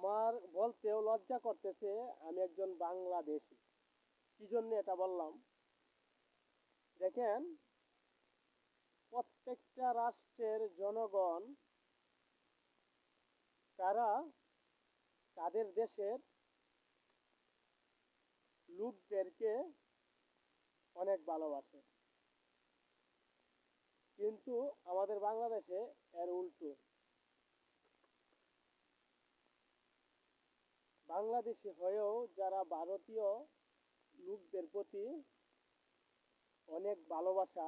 আমার বলতেও লজ্জা করতেছে আমি একজন বাংলাদেশী। কি জন্য এটা বললাম? দেখেন, প্রত্যেকটা রাষ্ট্রের জনগণ তারা তাদের দেশের লোকদেরকে অনেক ভালোবাসে, কিন্তু আমাদের বাংলাদেশে এর উল্টো। বাংলাদেশি হয়েও যারা ভারতীয় লোকদের প্রতি অনেক ভালোবাসা,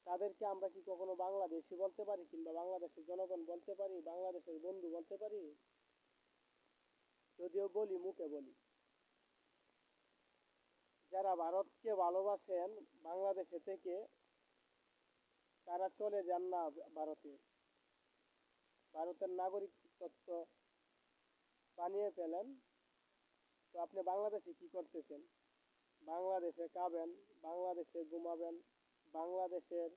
তাদেরকে আমরা কি কখনো বাংলাদেশি বলতে পারি, কিংবা বাংলাদেশের জনগণ বলতে পারি, বাংলাদেশের বন্ধু বলতে পারি? যদিও বলি, মুখে বলি। যারা ভারতকে ভালোবাসেন বাংলাদেশে থেকে, তারা চলে যান না ভারতে, ভারতের নাগরিকত্ব বানিয়ে ফেলেন। তো আপনি বাংলাদেশে কি করতেছেন? বাংলাদেশে খাবেন, বাংলাদেশে ঘুমাবেন, বাংলাদেশের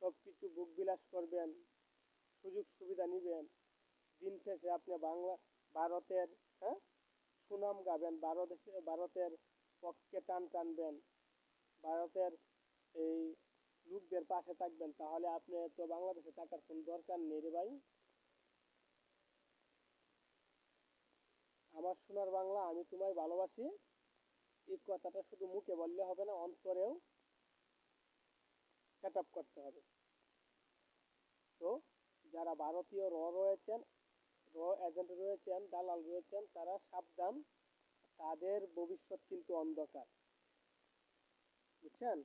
সব কিছু বুক বিলাস করবেন, সুযোগ সুবিধা নিবেন। দিন শেষে আপনি ভারতের, হ্যাঁ, সুনাম গাবেন, ভারতের পক্ষে টানবেন, ভারতের এই লোকদের পাশে থাকবেন। তাহলে আপনি তো বাংলাদেশে থাকার কোন দরকার নেই রে ভাই। আমার সোনার বাংলা, আমি তোমায় ভালোবাসি, এই কথাটা শুধু মুখে বললে হবে না, অন্তরেও সেট আপ করতে হবে। তো যারা ভারতীয় রয়েছেন, এজেন্ট রয়েছেন, দালাল রয়েছেন, তারা সাবধান, তাদের ভবিষ্যৎ কিন্তু অন্ধকার। বুঝছেন?